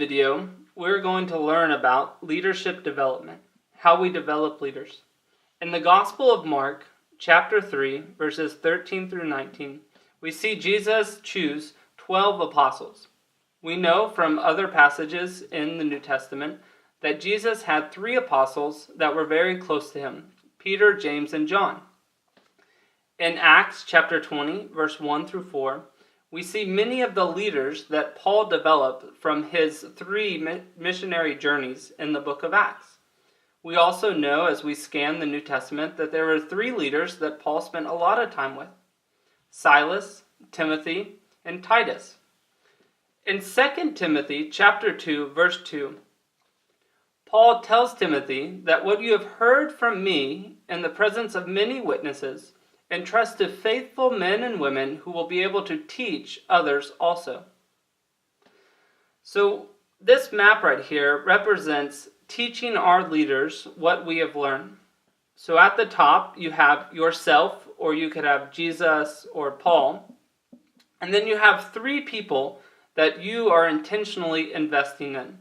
video, we're going to learn about leadership development, how we develop leaders. In the Gospel of Mark, chapter 3, verses 13 through 19, we see Jesus choose 12 apostles. We know from other passages in the New Testament that Jesus had 3 apostles that were very close to him, Peter, James, and John. In Acts chapter 20, verse 1 through 4, we see many of the leaders that Paul developed from his 3 missionary journeys in the book of Acts. We also know, as we scan the New Testament, that there were 3 leaders that Paul spent a lot of time with: Silas, Timothy, and Titus. In 2 Timothy chapter 2, verse 2, Paul tells Timothy that what you have heard from me in the presence of many witnesses, entrust to faithful men and women who will be able to teach others also. So this map right here represents teaching our leaders what we have learned. So at the top you have yourself, or you could have Jesus or Paul. And then you have 3 people that you are intentionally investing in,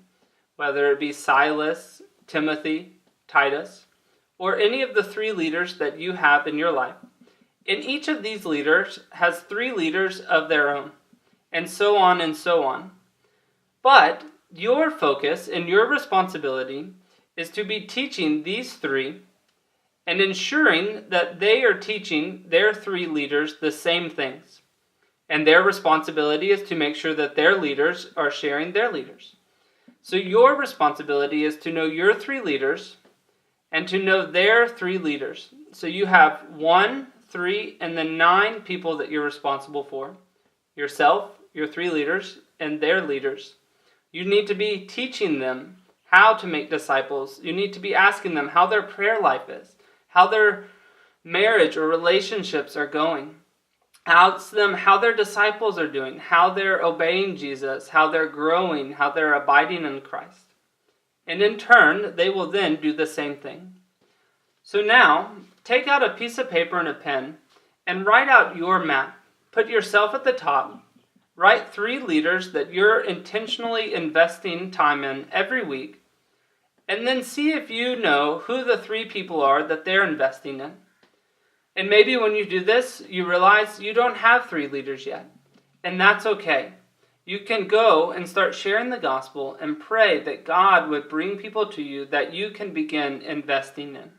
whether it be Silas, Timothy, Titus, or any of the 3 leaders that you have in your life. And each of these leaders has 3 leaders of their own, and so on and so on. But your focus and your responsibility is to be teaching these 3 and ensuring that they are teaching their 3 leaders the same things. And their responsibility is to make sure that their leaders are sharing their leaders. So your responsibility is to know your 3 leaders and to know their 3 leaders. So you have 1, 3, and then 9 people that you're responsible for. Yourself, your 3 leaders, and their leaders. You need to be teaching them how to make disciples. You need to be asking them how their prayer life is, how their marriage or relationships are going. Ask them how their disciples are doing, how they're obeying Jesus, how they're growing, how they're abiding in Christ. And in turn, they will then do the same thing. So now, take out a piece of paper and a pen and write out your map. Put yourself at the top. Write 3 leaders that you're intentionally investing time in every week. And then see if you know who the 3 people are that they're investing in. And maybe when you do this, you realize you don't have 3 leaders yet. And that's okay. You can go and start sharing the gospel and pray that God would bring people to you that you can begin investing in.